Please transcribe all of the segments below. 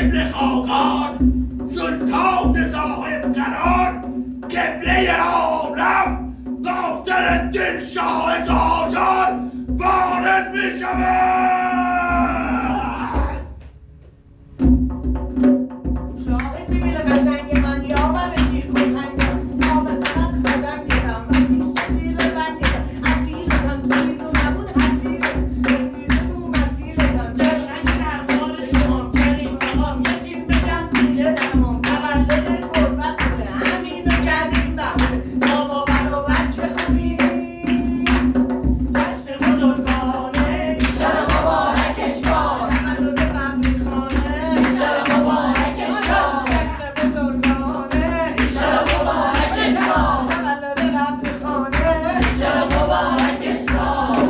قبل خاقان سلطان صاحب قرار قبله عالم ناصرالدین شاه قاجار وارد می شود. شاه سیبیل قشنگ من یاور سیر کشنگم آمد فقط خودم گرم وقتی شزیر من گرم اسیرتم سیر و نبود حسیرم بریزه تو مسیرتم جرقش دربار شما کریم آقام یه چیز بگم دیره تمام تولد قربت بوده همینو کردیم بهونه تا با برابر چه خونی جشن بزرگانه ایشالا مبارکش باد تولد ببری خانه ایشالا مبارکش باد جشن بزرگانه ایشالا مبارکش باد تولد ببری خانه ایشالا مبارکش باد.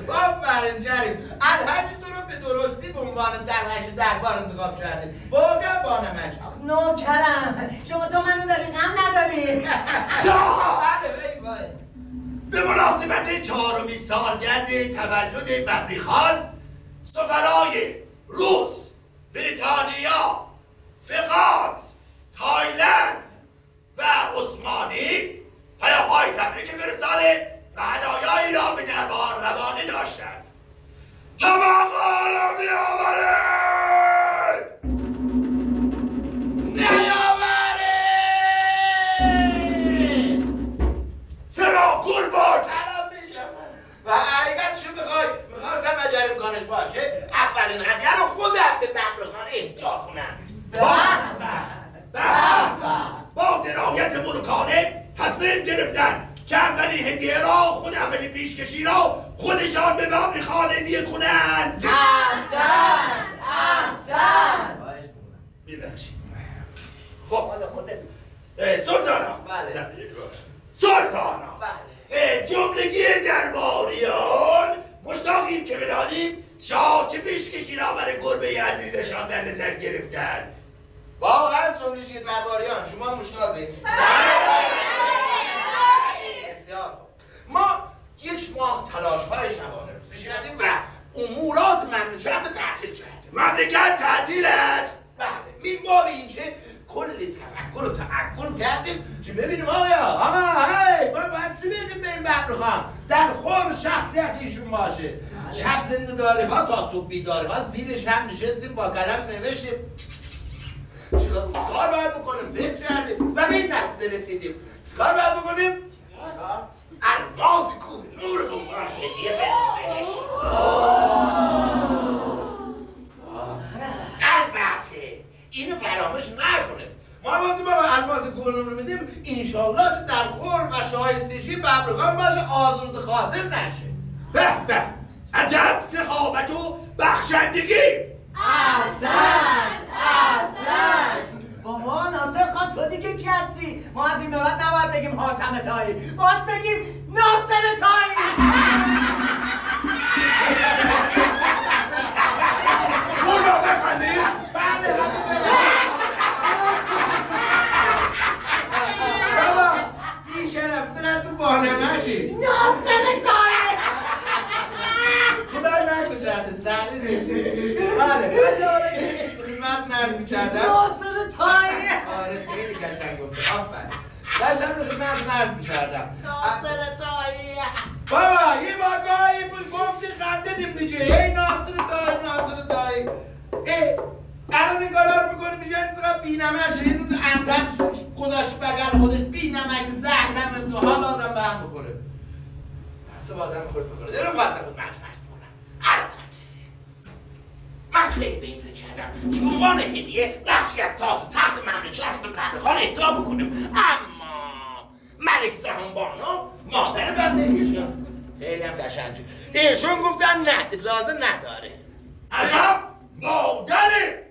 آفرین جریم، الحج تو رو به درستی به عنوان درغش دربار انتخاب کردیم. واقعا بانمک نوکرم شما تو منو داری غم نداری. شاه بله ای وای. به مناسبت 4مین سالگرد تولد ببری خان سفرای روس، بریتانیا، فقاط، تایلند و عثمانی پیاپای تبریک فرستاده و هدایایی را به دربار روانه داشتند. طبقا را بیاورید! نیاورید! چرا گل بود؟ الان میگم و حقیقتشو میخواستم اگر امکانش باشه اولین هدیه رو خودم به ببرخان اهدا کنم. با درایت ملوکانه تصمیم گرفتن که اولین هدیه را اولین پیشکشی را خودشان به ببری خان هدیه کنند. احسن میبخشید. خب حالا خودت سلطانا بله. سلطانا بله. جملگی درباریان مشتاقیم که بدانیم شاه چه پیشکشی را برای گربه عزیزشان در نظر گرفتند. واقعا جملگی درباریان شما مشتاقید؟ بسیار خوب. ما 1 ماه تلاش های شبانه روزی کردیم و امورات مملکت تعطیل کردیم. مملکت تعطیل است. بله، این باب اینکه کل تفکر و تعقل کردیم که ببینیم آقا هی ما باید چی بدیم به این ببرخان در خور شخصیت ایشون باشه. شب زنده داری ها تا صبح بیداری ها زیرش هم نشستیم با قلم نوشتیم چیکار باید بکنیم، فکر کردیم و به این نتیجه رسیدیم. چیکار باید بکنیم؟ الماس کوه نور به عنوان هدیه بدیم. البته اینو فراموش نکنید ما وقتی با الماس کوه نور رو میدیم انشالله در خور و شایستگی ببرخان باشه، آزرده خاطر نشه. به به عجب سخاوت و بخشندگی. احسن بابا ناصر خان تو دیگه کی هستی؟ ما از این به بعد نباید بگیم حاتم طایی، باز بگیم ناصر طایی. اون را بخندیم؟ بله بابا این شرف چقدر تو بانمشی. ناصر طایی خدای نکشدت سهلی بشه. بله خدمتتون عرض می‌کردم ناصر طایی. آره خیلی قشنگ گفتی، آفرین. داشتم رو خدمتتون عرض می‌کردم ناصر طایی. بابا یه باگاهی بود گفتی خندیدیم دیگه. ای ناصر طایی الان این کارا رو می‌کنی میگن چقدر بی‌نمکه. این انتر گذاشت بغل خودش بی‌نمک زهرم تو حال آدم به هم بخوره. حساب آدم خورد می‌کنه. دلم واسه خدمتتون عرض می‌کنم. البته من خیلی به این فکر کردم که به عنوان هدیه بخشی از تاج تخت مملکت به ببرخان اهدا بکنیم، اما ملک جهانبانو مادر بنده ایشون خیلی هم قشنگه. ایشون گفتن نه اجازه نداره. عجب مادره.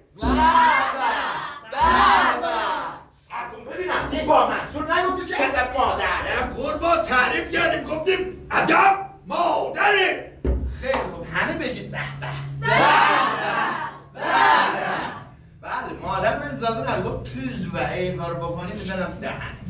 سرکن ببینم با منصور نگفتی که عجب مادر. قربا تعریف کردیم گفتیم عجب مادره. خیلی خوب همه بگید به به. بله مادر من اجازه نداره. گفت توز و این کارو بکنی میزنم دهنت.